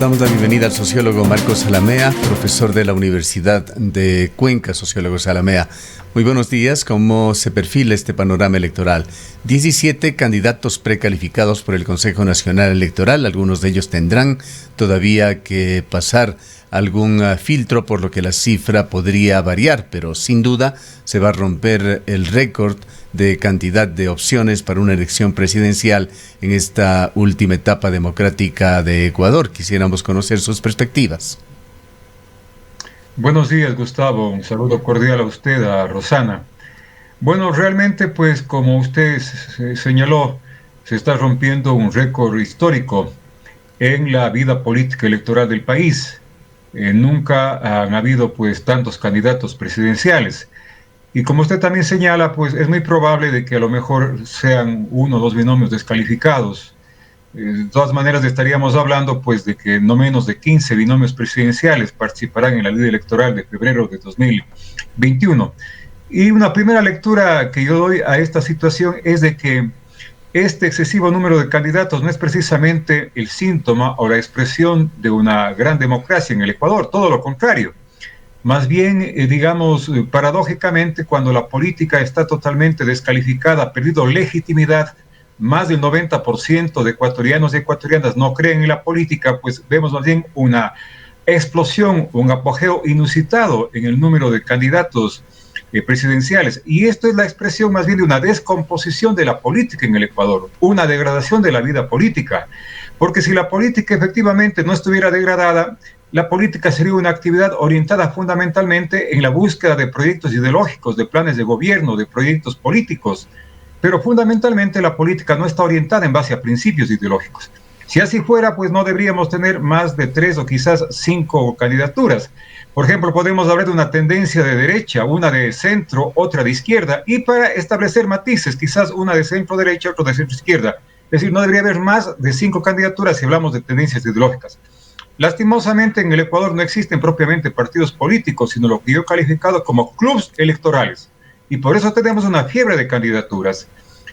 Damos la bienvenida al sociólogo Marcos Salamea, profesor de la Universidad de Cuenca, sociólogo Salamea. Muy buenos días. ¿Cómo se perfila este panorama electoral? 17 candidatos precalificados por el Consejo Nacional Electoral. Algunos de ellos tendrán todavía que pasar algún filtro, por lo que la cifra podría variar, pero sin duda se va a romper el récord de cantidad de opciones para una elección presidencial en esta última etapa democrática de Ecuador. Quisiéramos conocer sus perspectivas. Buenos días, Gustavo. Un saludo cordial a usted, a Rosana. Bueno, realmente, pues, como usted señaló, se está rompiendo un récord histórico en la vida política electoral del país. Nunca han habido, pues, tantos candidatos presidenciales. Y como usted también señala, pues es muy probable de que a lo mejor sean 1 o 2 binomios descalificados. De todas maneras estaríamos hablando pues de que no menos de 15 binomios presidenciales participarán en la ley electoral de febrero de 2021. Y una primera lectura que yo doy a esta situación es de que este excesivo número de candidatos no es precisamente el síntoma o la expresión de una gran democracia en el Ecuador, todo lo contrario. Más bien, digamos, paradójicamente, cuando la política está totalmente descalificada, ha perdido legitimidad, más del 90% de ecuatorianos y ecuatorianas no creen en la política, pues vemos más bien una explosión, un apogeo inusitado en el número de candidatos presidenciales. Y esto es la expresión más bien de una descomposición de la política en el Ecuador, una degradación de la vida política. Porque si la política efectivamente no estuviera degradada, la política sería una actividad orientada fundamentalmente en la búsqueda de proyectos ideológicos, de planes de gobierno, de proyectos políticos. Pero fundamentalmente la política no está orientada en base a principios ideológicos. Si así fuera, pues no deberíamos tener más de 3 o quizás 5 candidaturas. Por ejemplo, podemos hablar de una tendencia de derecha, una de centro, otra de izquierda, y para establecer matices, quizás una de centro derecha, otra de centro izquierda. Es decir, no debería haber más de 5 candidaturas si hablamos de tendencias ideológicas. Lastimosamente en el Ecuador no existen propiamente partidos políticos, sino lo que yo he calificado como clubes electorales. Y por eso tenemos una fiebre de candidaturas.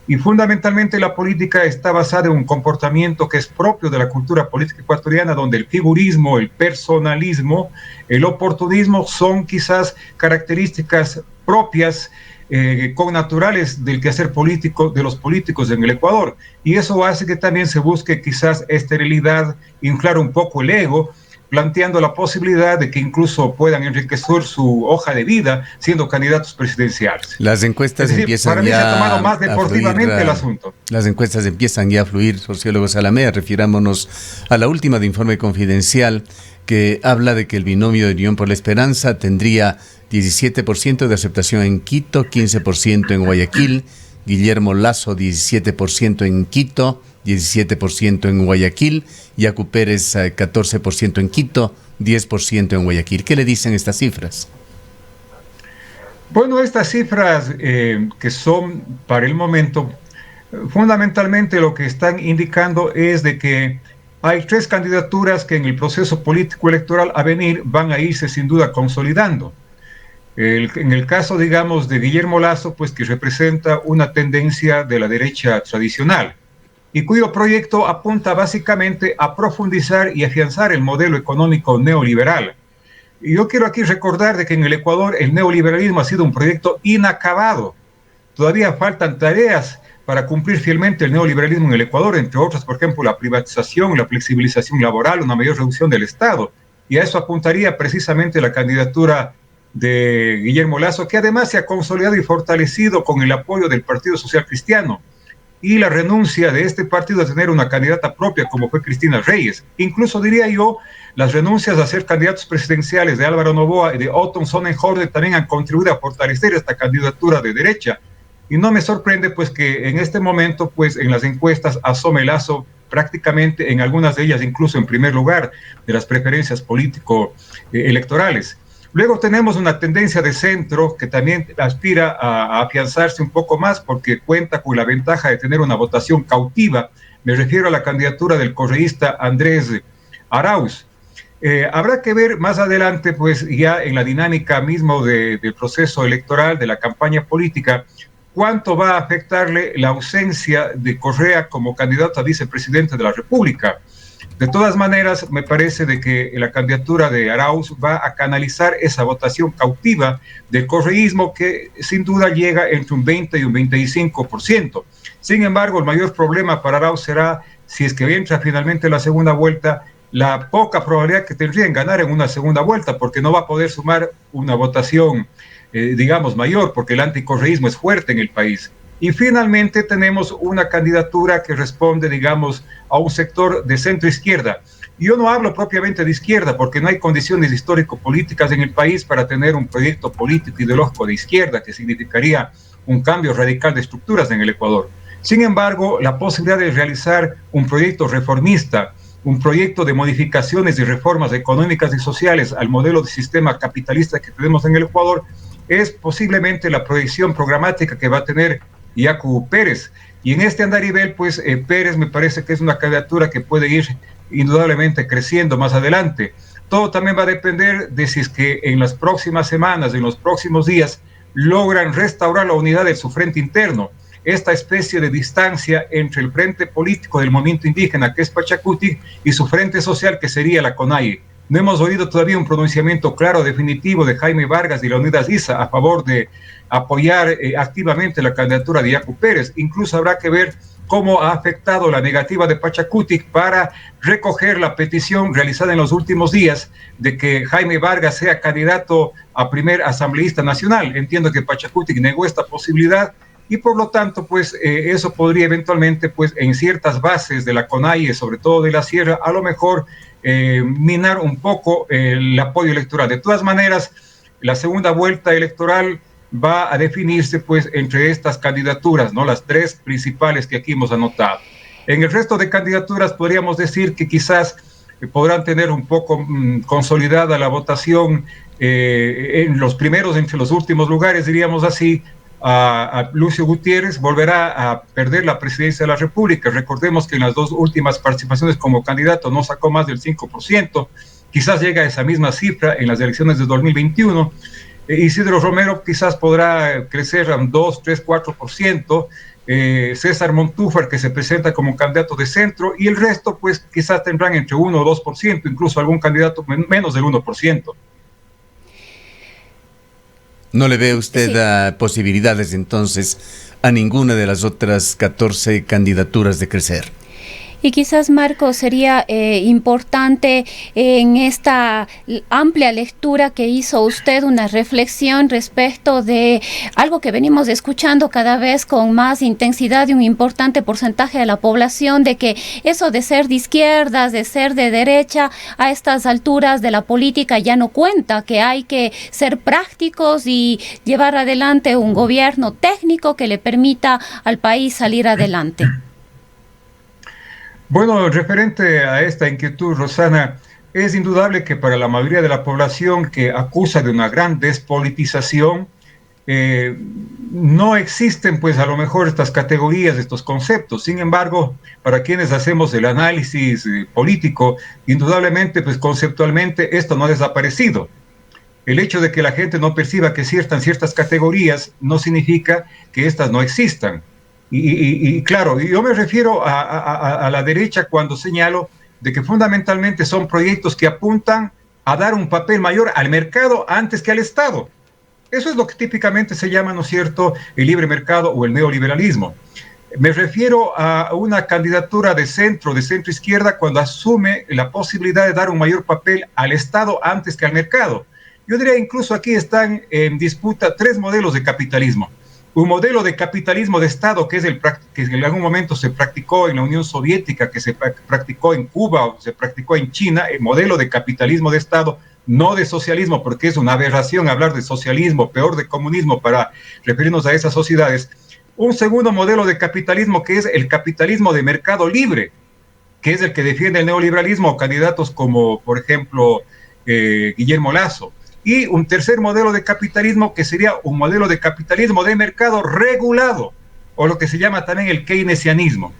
Y fundamentalmente la política está basada en un comportamiento que es propio de la cultura política ecuatoriana, donde el figurismo, el personalismo, el oportunismo son quizás características propias, connaturales del quehacer político de los políticos en el Ecuador, y eso hace que también se busque quizás esterilidad, inflar un poco el ego, planteando la posibilidad de que incluso puedan enriquecer su hoja de vida siendo candidatos presidenciales. Las encuestas empiezan para mí ya se ha tomado más deportivamente el asunto. Las encuestas empiezan ya a fluir, sociólogo Salamea. Refirámonos a la última de Informe Confidencial, que habla de que el binomio de Unión por la Esperanza tendría 17% de aceptación en Quito, 15% en Guayaquil, Guillermo Lasso 17% en Quito, 17% en Guayaquil, Yacu Pérez 14% en Quito, 10% en Guayaquil. ¿Qué le dicen estas cifras? Bueno, estas cifras que son para el momento, fundamentalmente lo que están indicando es de que hay 3 candidaturas que en el proceso político electoral a venir van a irse sin duda consolidando. En el caso, digamos, de Guillermo Lasso, pues que representa una tendencia de la derecha tradicional y cuyo proyecto apunta básicamente a profundizar y afianzar el modelo económico neoliberal. Y yo quiero aquí recordar de que en el Ecuador el neoliberalismo ha sido un proyecto inacabado. Todavía faltan tareas para cumplir fielmente el neoliberalismo en el Ecuador, entre otras, por ejemplo, la privatización, la flexibilización laboral, una mayor reducción del Estado. Y a eso apuntaría precisamente la candidatura de Guillermo Lasso, que además se ha consolidado y fortalecido con el apoyo del Partido Social Cristiano y la renuncia de este partido a tener una candidata propia como fue Cristina Reyes. Incluso diría yo, las renuncias a ser candidatos presidenciales de Álvaro Noboa y de Otton Sonnenhorder también han contribuido a fortalecer esta candidatura de derecha. Y no me sorprende pues que en este momento pues en las encuestas asome Lasso prácticamente en algunas de ellas incluso en primer lugar de las preferencias político-electorales. Luego tenemos una tendencia de centro que también aspira a afianzarse un poco más porque cuenta con la ventaja de tener una votación cautiva. Me refiero a la candidatura del correísta Andrés Arauz. Habrá que ver más adelante, pues ya en la dinámica mismo del proceso electoral, de la campaña política, cuánto va a afectarle la ausencia de Correa como candidato a vicepresidente de la República. De todas maneras, me parece de que la candidatura de Arauz va a canalizar esa votación cautiva del correísmo que sin duda llega entre un 20 y un 25%. Sin embargo, el mayor problema para Arauz será si es que entra finalmente la segunda vuelta, la poca probabilidad que tendría en ganar en una segunda vuelta, porque no va a poder sumar una votación, digamos, mayor, porque el anticorreísmo es fuerte en el país. Y finalmente tenemos una candidatura que responde, digamos, a un sector de centro-izquierda. Yo no hablo propiamente de izquierda porque no hay condiciones histórico-políticas en el país para tener un proyecto político ideológico de izquierda que significaría un cambio radical de estructuras en el Ecuador. Sin embargo, la posibilidad de realizar un proyecto reformista, un proyecto de modificaciones y reformas económicas y sociales al modelo de sistema capitalista que tenemos en el Ecuador es posiblemente la proyección programática que va a tener Yacu Pérez. Y en este andarivel, pues Pérez me parece que es una candidatura que puede ir indudablemente creciendo más adelante. Todo también va a depender de si es que en las próximas semanas, en los próximos días, logran restaurar la unidad de su frente interno, esta especie de distancia entre el frente político del movimiento indígena, que es Pachacutic, y su frente social, que sería la CONAIE. No hemos oído todavía un pronunciamiento claro, definitivo de Jaime Vargas y Leonidas Issa a favor de apoyar activamente la candidatura de Yacu Pérez. Incluso habrá que ver cómo ha afectado la negativa de Pachacutic para recoger la petición realizada en los últimos días de que Jaime Vargas sea candidato a primer asambleísta nacional. Entiendo que Pachacutic negó esta posibilidad y por lo tanto, pues eso podría eventualmente, pues en ciertas bases de la CONAIE, sobre todo de la Sierra, a lo mejor minar un poco el apoyo electoral. De todas maneras, la segunda vuelta electoral va a definirse pues entre estas candidaturas, ¿no? Las tres principales que aquí hemos anotado. En el resto de candidaturas podríamos decir que quizás podrán tener un poco consolidada la votación en los primeros, entre los últimos lugares, diríamos así. A Lucio Gutiérrez volverá a perder la presidencia de la República. Recordemos que en las dos últimas participaciones como candidato no sacó más del 5%, quizás llega a esa misma cifra en las elecciones de 2021. Isidro Romero quizás podrá crecer a un 2, 3, 4%, César Montúfar, que se presenta como candidato de centro, y el resto pues quizás tendrán entre 1 o 2%, incluso algún candidato menos del 1%. ¿No le ve usted posibilidades entonces a ninguna de las otras 14 candidaturas de crecer? Y quizás, Marco, sería importante en esta amplia lectura que hizo usted una reflexión respecto de algo que venimos escuchando cada vez con más intensidad de un importante porcentaje de la población, de que eso de ser de izquierdas, de ser de derecha, a estas alturas de la política ya no cuenta, que hay que ser prácticos y llevar adelante un gobierno técnico que le permita al país salir adelante. Bueno, referente a esta inquietud, Rosana, es indudable que para la mayoría de la población que acusa de una gran despolitización, no existen pues a lo mejor estas categorías, estos conceptos. Sin embargo, para quienes hacemos el análisis político, indudablemente pues conceptualmente esto no ha desaparecido. El hecho de que la gente no perciba que existan ciertas categorías no significa que estas no existan. Y claro, yo me refiero a la derecha cuando señalo de que fundamentalmente son proyectos que apuntan a dar un papel mayor al mercado antes que al Estado. Eso es lo que típicamente se llama, ¿no es cierto?, el libre mercado o el neoliberalismo. Me refiero a una candidatura de centro izquierda cuando asume la posibilidad de dar un mayor papel al Estado antes que al mercado. Yo diría incluso aquí están en disputa tres modelos de capitalismo. Un modelo de capitalismo de Estado que es el que en algún momento se practicó en la Unión Soviética, que se practicó en Cuba o se practicó en China, el modelo de capitalismo de Estado, no de socialismo, porque es una aberración hablar de socialismo, peor de comunismo para referirnos a esas sociedades. Un segundo modelo de capitalismo que es el capitalismo de mercado libre, que es el que defiende el neoliberalismo, candidatos como, por ejemplo, Guillermo Lasso. Y un tercer modelo de capitalismo que sería un modelo de capitalismo de mercado regulado, o lo que se llama también el keynesianismo,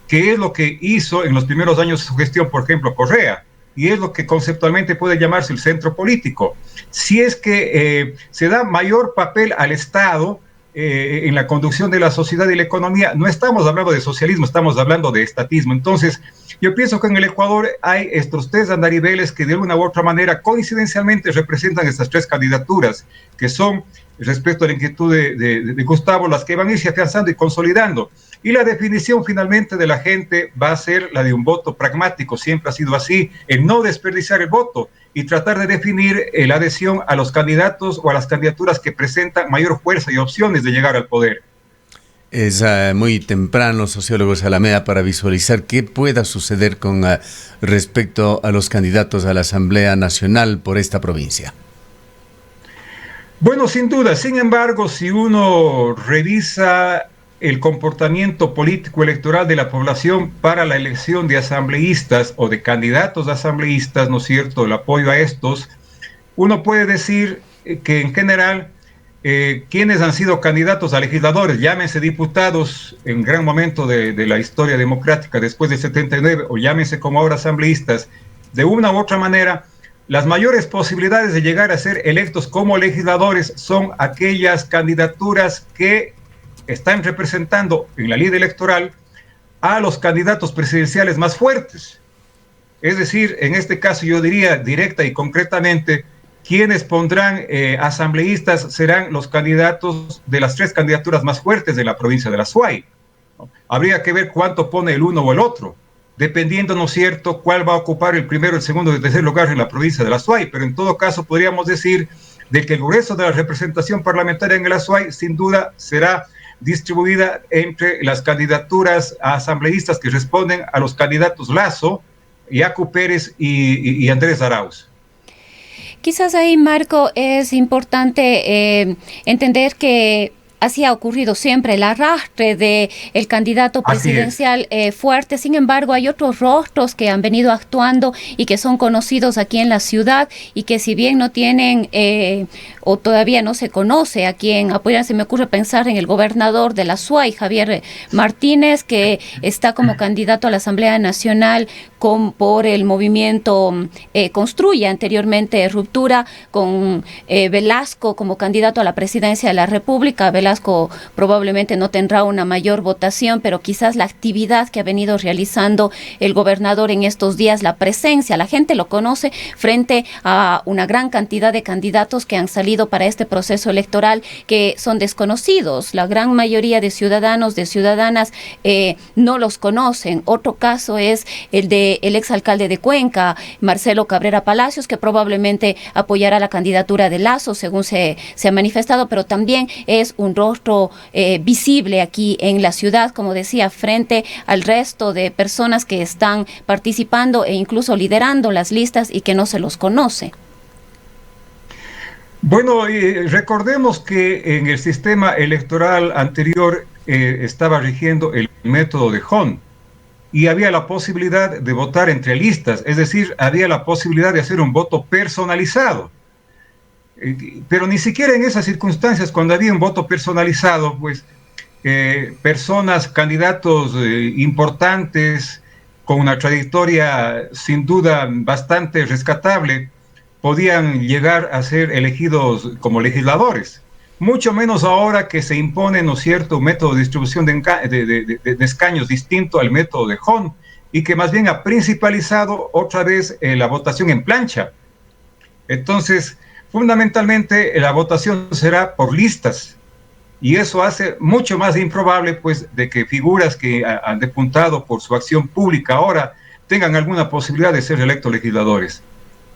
que es lo que hizo en los primeros años de su gestión, por ejemplo, Correa, y es lo que conceptualmente puede llamarse el centro político. Si es que se da mayor papel al Estado, en la conducción de la sociedad y la economía, no estamos hablando de socialismo, estamos hablando de estatismo. Entonces, yo pienso que en el Ecuador hay estos tres andariveles que de alguna u otra manera coincidencialmente representan estas tres candidaturas, que son, respecto a la inquietud de Gustavo, las que van a irse afianzando y consolidando. Y la definición finalmente de la gente va a ser la de un voto pragmático, siempre ha sido así, el no desperdiciar el voto y tratar de definir la adhesión a los candidatos o a las candidaturas que presentan mayor fuerza y opciones de llegar al poder. Es muy temprano, sociólogo Zalamea, para visualizar qué pueda suceder con respecto a los candidatos a la Asamblea Nacional por esta provincia. Bueno, sin duda. Sin embargo, si uno revisa el comportamiento político electoral de la población para la elección de asambleístas o de candidatos a asambleístas, ¿no es cierto?, el apoyo a estos, uno puede decir que en general quienes han sido candidatos a legisladores, llámense diputados en gran momento de la historia democrática después del 79, o llámense como ahora asambleístas, de una u otra manera, las mayores posibilidades de llegar a ser electos como legisladores son aquellas candidaturas que están representando en la ley electoral a los candidatos presidenciales más fuertes. Es decir, en este caso yo diría directa y concretamente, quienes pondrán asambleístas serán los candidatos de las tres candidaturas más fuertes de la provincia de la Azuay. Habría que ver cuánto pone el uno o el otro, dependiendo, ¿no es cierto?, cuál va a ocupar el primero, el segundo y el tercer lugar en la provincia de la Azuay. Pero en todo caso podríamos decir de que el grueso de la representación parlamentaria en el Azuay sin duda será distribuida entre las candidaturas a asambleístas que responden a los candidatos Lazo, Yacu Pérez y Andrés Arauz. Quizás ahí, Marco, es importante entender que así ha ocurrido siempre, el arrastre del candidato presidencial fuerte. Sin embargo, hay otros rostros que han venido actuando y que son conocidos aquí en la ciudad y que si bien no tienen o todavía no se conoce a quién apoyan, se me ocurre pensar en el gobernador de la Azuay, Javier Martínez, que está como candidato a la Asamblea Nacional por el movimiento Construye, anteriormente Ruptura, con Velasco como candidato a la presidencia de la República. Velasco probablemente no tendrá una mayor votación, pero quizás la actividad que ha venido realizando el gobernador en estos días, la presencia, la gente lo conoce frente a una gran cantidad de candidatos que han salido para este proceso electoral que son desconocidos. La gran mayoría de ciudadanos, de ciudadanas no los conocen. Otro caso es el de el exalcalde de Cuenca, Marcelo Cabrera Palacios, que probablemente apoyará la candidatura de Lazo, según se ha manifestado, pero también es un rostro visible aquí en la ciudad, como decía, frente al resto de personas que están participando e incluso liderando las listas y que no se los conoce. Bueno, recordemos que en el sistema electoral anterior estaba rigiendo el método de Hon y había la posibilidad de votar entre listas, es decir, había la posibilidad de hacer un voto personalizado. Pero ni siquiera en esas circunstancias, cuando había un voto personalizado, pues personas, candidatos importantes, con una trayectoria sin duda bastante rescatable, podían llegar a ser elegidos como legisladores. Mucho menos ahora que se impone, ¿no es cierto?, un método de distribución de escaños distinto al método de Hon, y que más bien ha principalizado otra vez la votación en plancha. Entonces, fundamentalmente la votación será por listas, y eso hace mucho más improbable, pues, de que figuras que han despuntado por su acción pública ahora tengan alguna posibilidad de ser electos legisladores.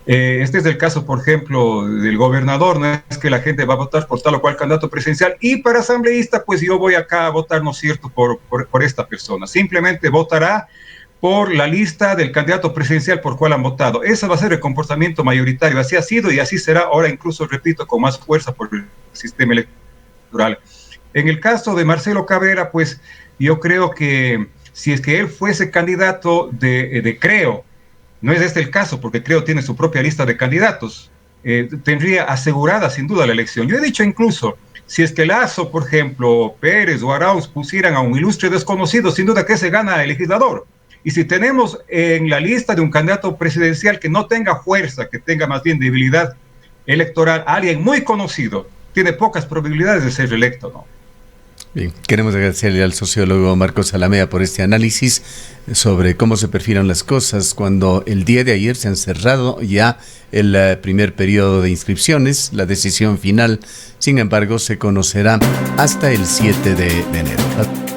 Este es el caso, por ejemplo, del gobernador. No es que la gente va a votar por tal o cual candidato presidencial, y para asambleísta, pues yo voy acá a votar, ¿no es cierto?, por esta persona. Simplemente votará por la lista del candidato presidencial por cual han votado. Ese va a ser el comportamiento mayoritario. Así ha sido y así será ahora, incluso, repito, con más fuerza por el sistema electoral. En el caso de Marcelo Cabrera, pues yo creo que si es que él fuese candidato de Creo, no es este el caso, porque Creo tiene su propia lista de candidatos, tendría asegurada sin duda la elección. Yo he dicho incluso, si es que Lazo, por ejemplo, Pérez o Arauz pusieran a un ilustre desconocido, sin duda que se gana el legislador. Y si tenemos en la lista de un candidato presidencial que no tenga fuerza, que tenga más bien debilidad electoral, alguien muy conocido, tiene pocas probabilidades de ser electo, ¿no? Bien, queremos agradecerle al sociólogo Marcos Alamea por este análisis sobre cómo se perfilan las cosas cuando el día de ayer se han cerrado ya el primer periodo de inscripciones. La decisión final, sin embargo, se conocerá hasta el 7 de enero.